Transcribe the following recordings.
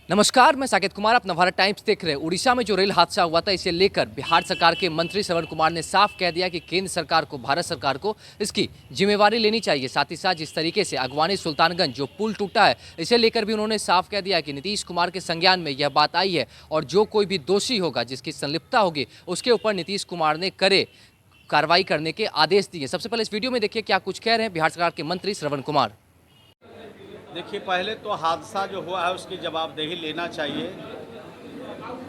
नमस्कार, मैं साकेत कुमार अपना भारत टाइम्स देख रहे हैं। उड़ीसा में जो रेल हादसा हुआ था, इसे लेकर बिहार सरकार के मंत्री श्रवण कुमार ने साफ कह दिया कि केंद्र सरकार को, भारत सरकार को इसकी जिम्मेवारी लेनी चाहिए। साथ ही साथ जिस तरीके से अगवानी सुल्तानगंज जो पुल टूटा है, इसे लेकर भी उन्होंने साफ कह दिया कि नीतीश कुमार के संज्ञान में यह बात आई है और जो कोई भी दोषी होगा, जिसकी संलिप्तता होगी, उसके ऊपर नीतीश कुमार ने कड़े कार्रवाई करने के आदेश दिए। सबसे पहले इस वीडियो में देखिए क्या कुछ कह रहे हैं बिहार सरकार के मंत्री श्रवण कुमार। देखिए, पहले तो हादसा जो हुआ है उसकी जवाबदेही लेना चाहिए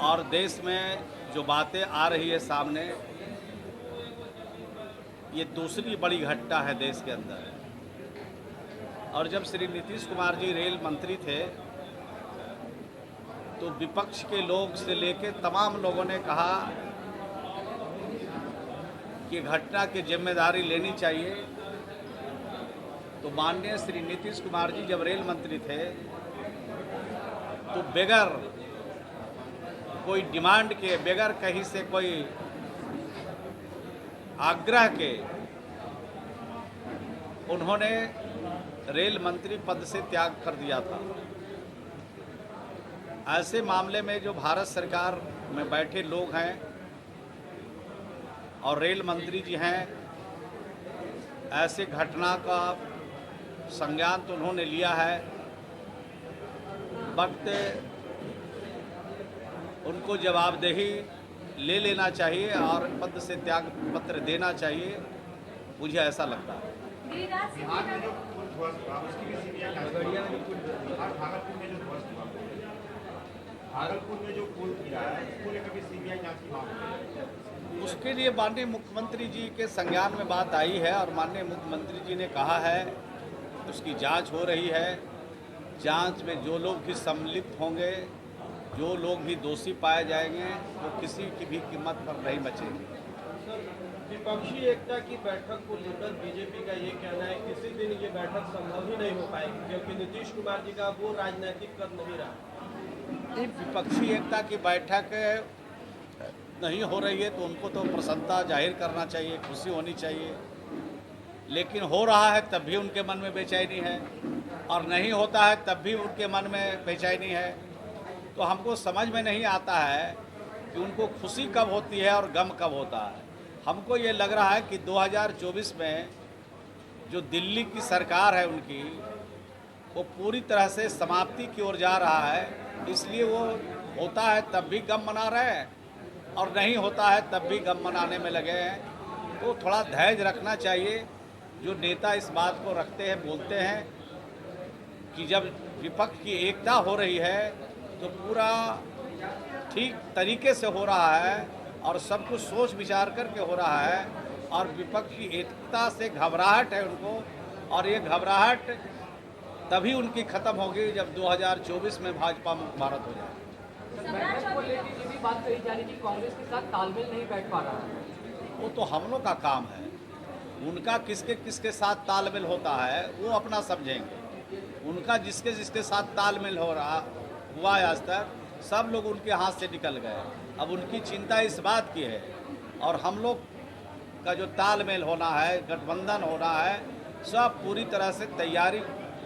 और देश में जो बातें आ रही है सामने, ये दूसरी बड़ी घटना है देश के अंदर। और जब श्री नीतीश कुमार जी रेल मंत्री थे तो विपक्ष के लोग से लेकर तमाम लोगों ने कहा कि घटना की जिम्मेदारी लेनी चाहिए। तो माननीय श्री नीतीश कुमार जी जब रेल मंत्री थे तो बगैर कोई डिमांड के, बगैर कहीं से कोई आग्रह के, उन्होंने रेल मंत्री पद से त्याग कर दिया था। ऐसे मामले में जो भारत सरकार में बैठे लोग हैं और रेल मंत्री जी हैं, ऐसे घटना का संज्ञान तो उन्होंने लिया है, वक्त उनको जवाबदेही ले लेना चाहिए और पद से त्याग पत्र देना चाहिए, मुझे ऐसा लगता है। बिहार में जो पुल ध्वस्त हुआ उसकी भी सीबीआई जांच भागलपुर में जो ध्वस्त हुआ, भागलपुर में जो पुल गिरा है उसको लेकर भी सीबीआई जांच की मांग है। उसके लिए माननीय मुख्यमंत्री जी के संज्ञान में बात आई है और माननीय मुख्यमंत्री जी ने कहा है उसकी जांच हो रही है। जांच में जो लोग भी सम्मिलित होंगे, जो लोग भी दोषी पाए जाएंगे, वो किसी की भी कीमत पर नहीं बचेंगे। विपक्षी एकता की बैठक को लेकर बीजेपी का ये कहना है किसी दिन ये बैठक संभव ही नहीं हो पाएगी क्योंकि नीतीश कुमार जी का वो राजनीतिक कर नहीं रहा। विपक्षी एकता की बैठक नहीं हो रही है तो उनको तो प्रसन्नता जाहिर करना चाहिए, खुशी होनी चाहिए, लेकिन हो रहा है तब भी उनके मन में बेचैनी है और नहीं होता है तब भी उनके मन में बेचैनी है। तो हमको समझ में नहीं आता है कि उनको खुशी कब होती है और गम कब होता है। हमको ये लग रहा है कि 2024 में जो दिल्ली की सरकार है उनकी, वो पूरी तरह से समाप्ति की ओर जा रहा है, इसलिए वो होता है तब भी गम मना रहे हैं और नहीं होता है तब भी गम मनाने में लगे हैं। तो थोड़ा धैर्य रखना चाहिए। जो नेता इस बात को रखते हैं, बोलते हैं कि जब विपक्ष की एकता हो रही है तो पूरा ठीक तरीके से हो रहा है और सब कुछ सोच विचार करके हो रहा है और विपक्ष की एकता से घबराहट है उनको, और ये घबराहट तभी उनकी ख़त्म होगी जब 2024 में भाजपा मुक्त भारत हो जाए। बैठक को लेकर ये भी बात कही जा रही थी कांग्रेस के साथ तालमेल नहीं बैठ पा रहा है। वो तो हम लोग का काम है, उनका किसके किसके साथ तालमेल होता है वो अपना समझेंगे। उनका जिसके जिसके साथ तालमेल हो रहा हुआ है आज तक, सब लोग उनके हाथ से निकल गए। अब उनकी चिंता इस बात की है और हम लोग का जो तालमेल होना है, गठबंधन होना है, सब पूरी तरह से तैयारी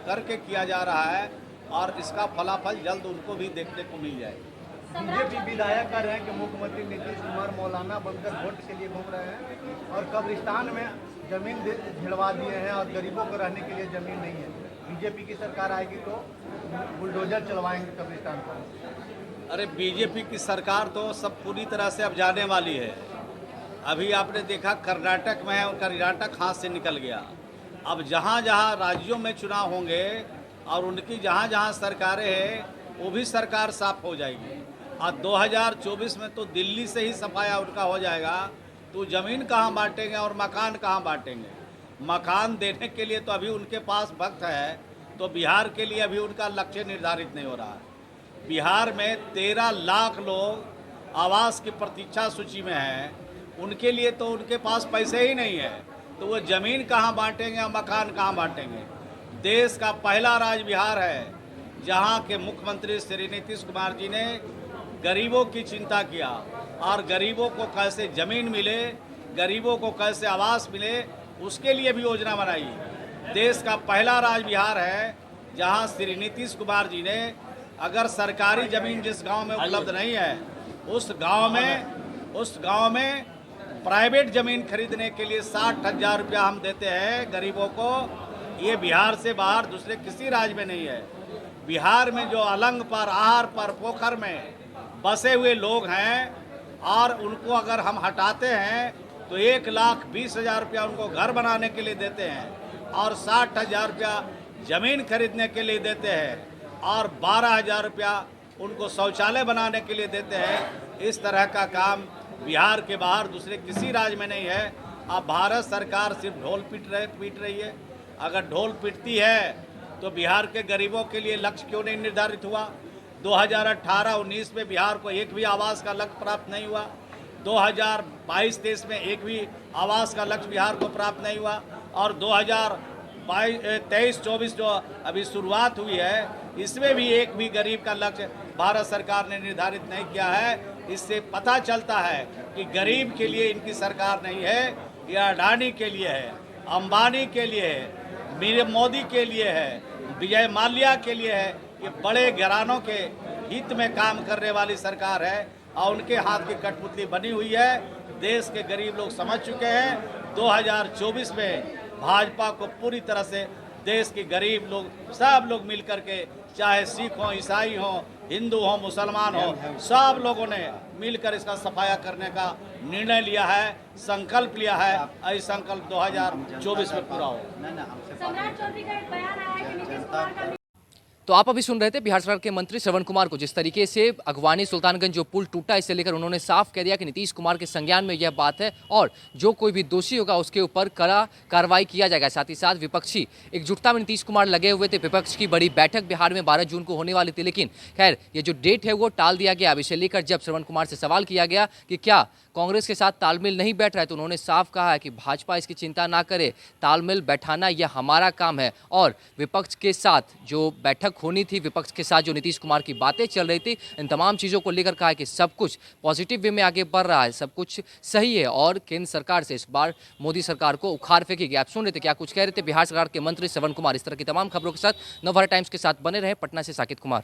करके किया जा रहा है और इसका फलाफल जल्द उनको भी देखने को मिल जाएगा। बीजेपी विधायक कह रहे हैं कि मुख्यमंत्री नीतीश कुमार मौलाना बनकर वोट के लिए घूम रहे हैं और कब्रिस्तान में जमीन भिड़वा दिए हैं और गरीबों को रहने के लिए जमीन नहीं है। बीजेपी की सरकार आएगी तो बुलडोजर चलवाएंगे कब्रिस्तान पर। अरे बीजेपी की सरकार तो सब पूरी तरह से अब जाने वाली है। अभी आपने देखा कर्नाटक में है और कर्नाटक हाथ से निकल गया। अब जहाँ जहाँ राज्यों में चुनाव होंगे और उनकी जहाँ जहाँ सरकारें हैं वो भी सरकार साफ हो जाएगी। और 2024 में तो दिल्ली से ही सफाया उनका हो जाएगा। तो ज़मीन कहाँ बांटेंगे और मकान कहाँ बांटेंगे? मकान देने के लिए तो अभी उनके पास वक्त है, तो बिहार के लिए अभी उनका लक्ष्य निर्धारित नहीं हो रहा है। बिहार में 13 लाख लोग आवास की प्रतीक्षा सूची में हैं, उनके लिए तो उनके पास पैसे ही नहीं है, तो वो ज़मीन कहाँ बांटेंगे और मकान कहाँ बांटेंगे? देश का पहला राज्य बिहार है जहाँ के मुख्यमंत्री श्री नीतीश कुमार जी ने गरीबों की चिंता किया और गरीबों को कैसे ज़मीन मिले, गरीबों को कैसे आवास मिले, उसके लिए भी योजना बनाई। देश का पहला राज्य बिहार है जहां श्री नीतीश कुमार जी ने अगर सरकारी ज़मीन जिस गांव में उपलब्ध नहीं है उस गांव में प्राइवेट ज़मीन खरीदने के लिए 60,000 रुपया हम देते हैं गरीबों को। ये बिहार से बाहर दूसरे किसी राज्य में नहीं है। बिहार में जो अलंग पर, आहर पर, पोखर में बसे हुए लोग हैं और उनको अगर हम हटाते हैं तो 1,20,000 रुपया उनको घर बनाने के लिए देते हैं और 60,000 रुपया ज़मीन खरीदने के लिए देते हैं और 12,000 रुपया उनको शौचालय बनाने के लिए देते हैं। इस तरह का काम बिहार के बाहर दूसरे किसी राज्य में नहीं है। अब भारत सरकार सिर्फ ढोल पीट रही है। अगर ढोल पीटती है तो बिहार के गरीबों के लिए लक्ष्य क्यों नहीं निर्धारित हुआ? 2018-19 में बिहार को एक भी आवास का लक्ष्य प्राप्त नहीं हुआ। 2022-23 में एक भी आवास का लक्ष्य बिहार को प्राप्त नहीं हुआ और 2023-24 जो अभी शुरुआत हुई है इसमें भी एक भी गरीब का लक्ष्य भारत सरकार ने निर्धारित नहीं किया है। इससे पता चलता है कि गरीब के लिए इनकी सरकार नहीं है, यह अडानी के लिए है, अंबानी के लिए है, मेरे मोदी के लिए है, विजय माल्या के लिए है। ये बड़े घरानों के हित में काम करने वाली सरकार है और उनके हाथ की कठपुतली बनी हुई है। देश के गरीब लोग समझ चुके हैं 2024 में भाजपा को पूरी तरह से देश के गरीब लोग सब लोग मिल करके, चाहे सिख हो, ईसाई हो, हिंदू हो, मुसलमान हो, सब लोगों ने मिलकर इसका सफाया करने का निर्णय लिया है, संकल्प लिया है। यह संकल्प 2024 में पूरा हो। सम्राट चौधरी का एक बयान आया है कि नीतीश कुमार का तो आप अभी सुन रहे थे बिहार सरकार के मंत्री श्रवण कुमार को, जिस तरीके से अगवानी सुल्तानगंज जो पुल टूटा इसे लेकर उन्होंने साफ कह दिया कि नीतीश कुमार के संज्ञान में यह बात है और जो कोई भी दोषी होगा उसके ऊपर कड़ा कार्रवाई किया जाएगा। साथ ही साथ विपक्षी एकजुटता में नीतीश कुमार लगे हुए थे। विपक्ष की बड़ी बैठक बिहार में 12 जून को होने वाली थी, लेकिन खैर ये जो डेट है वो टाल दिया गया। अब इसे लेकर जब श्रवण कुमार से सवाल किया गया कि क्या कांग्रेस के साथ तालमेल नहीं बैठ रहा है, तो उन्होंने साफ कहा है कि भाजपा इसकी चिंता ना करे, तालमेल बैठाना यह हमारा काम है। और विपक्ष के साथ जो बैठक होनी थी, विपक्ष के साथ जो नीतीश कुमार की बातें चल रही थी, इन तमाम चीज़ों को लेकर कहा है कि सब कुछ पॉजिटिव वे में आगे बढ़ रहा है, सब कुछ सही है और केंद्र सरकार से इस बार मोदी सरकार को उखाड़ फेंकेगी। आप सुन रहे थे क्या कुछ कह रहे थे बिहार सरकार के मंत्री श्रवण कुमार। इस तरह की तमाम खबरों के साथ नवभारत टाइम्स के साथ बने रहे। पटना से साकिब कुमार।